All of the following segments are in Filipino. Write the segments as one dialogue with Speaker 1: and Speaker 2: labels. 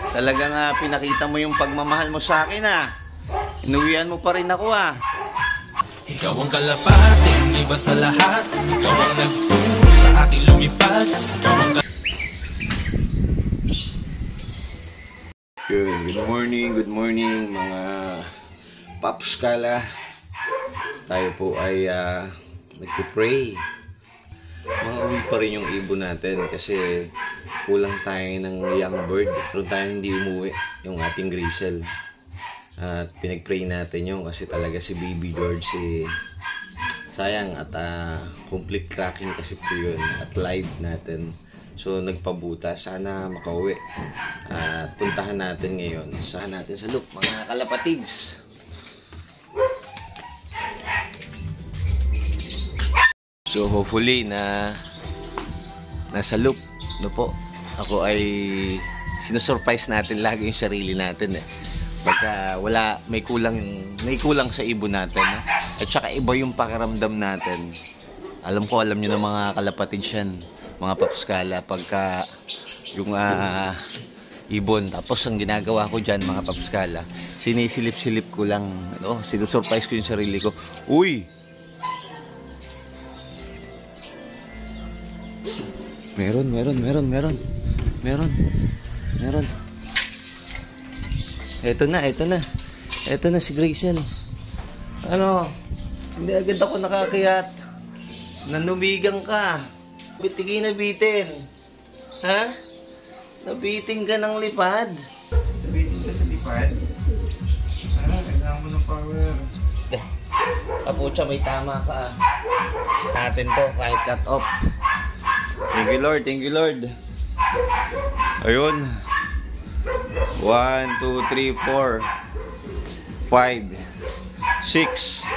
Speaker 1: Talagang pinakita mo yung pagmamahal mo sa akin Inuwian mo pa rin ako
Speaker 2: Ikaw ang kalapating iba sa lahat. Ikaw ang nagturo sa aking lumipad. Ikaw ang
Speaker 1: Good morning mga Papskala. Tayo po ay nagpo-pray. Makauwi pa rin yung ibon natin kasi kulang tayo ng young bird. Pero tayo hindi umuwi, yung ating Grisel. At pinag-pray natin yun kasi talaga si Baby George sayang at complete tracking kasi po yun at live natin. So nagpabuta, sana makauwi. At puntahan natin ngayon. Saan natin sa loop, mga kalapatids. So hopefully nasa loop, no po. Ako ay sinusurprise natin lagi yung sarili natin Pagka may kulang sa ibon natin At saka iba yung pakiramdam natin. Alam nyo na mga kalapatids yan, mga Papskala, pagka yung ibon, tapos ang ginagawa ko dyan mga Papskala, sinisilip-silip ko lang, sinusurprise ko yung sarili ko. Uy! Meron. Eto na si Grisel. Hindi agad ako nakakiyat. Nanumigang ka. Bitigay na bitin. Nabiting ka ng lipad.
Speaker 3: Nabiting ka sa lipad? Kailangan mo ng power.
Speaker 1: Kapucha, may tama ka Natin to, kahit cut off. Thank you Lord. Ayun. 1, 2, 3, 4 5 6.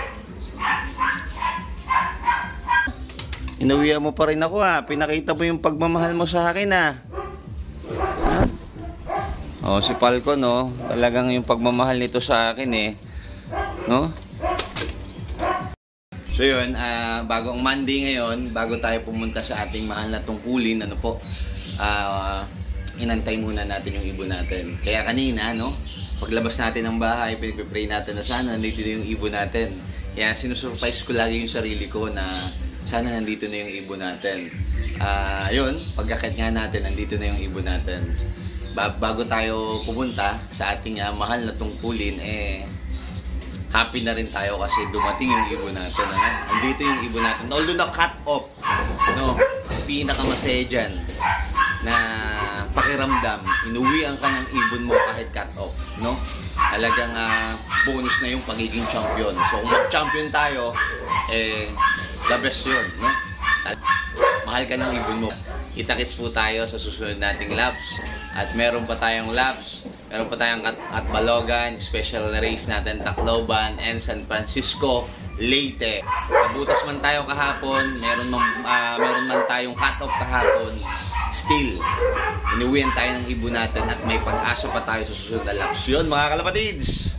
Speaker 1: Inuwian mo pa rin ako Pinakita mo yung pagmamahal mo sa akin si Falcon talagang yung pagmamahal nito sa akin no? So yun, bagong Monday ngayon, bago tayo pumunta sa ating mahal na tungkulin, inantay muna natin yung ibon natin. Kaya kanina, paglabas natin ng bahay, pinagpipray natin na sana nandito na yung ibon natin. Kaya sinusurprise ko lagi yung sarili ko na sana nandito na yung ibon natin. Yun, pagkakit nga natin, nandito na yung ibon natin. Bago tayo pumunta sa ating mahal na tungkulin, happy na rin tayo kasi dumating yung ibon natin. Andito yung ibon natin. Although na-cut off, pinakamasaya dyan na pakiramdam, inuwian ka ng ibon mo kahit cut off, Talagang bonus na yung pagiging champion. So kung mag-champion tayo, the best yun, Mahal ka ng ibon mo. Kita-kits po tayo sa susunod nating laps. At meron pa tayong laps. Meron pa tayong at Balogan, special race natin, Tacloban, and San Francisco, Leyte. Nabutas man tayo kahapon, meron man tayong cut-off kahapon, still, inuwian tayo ng ibon natin at may pag-asa pa tayo sa susunod na laps. Yun mga kalapatids!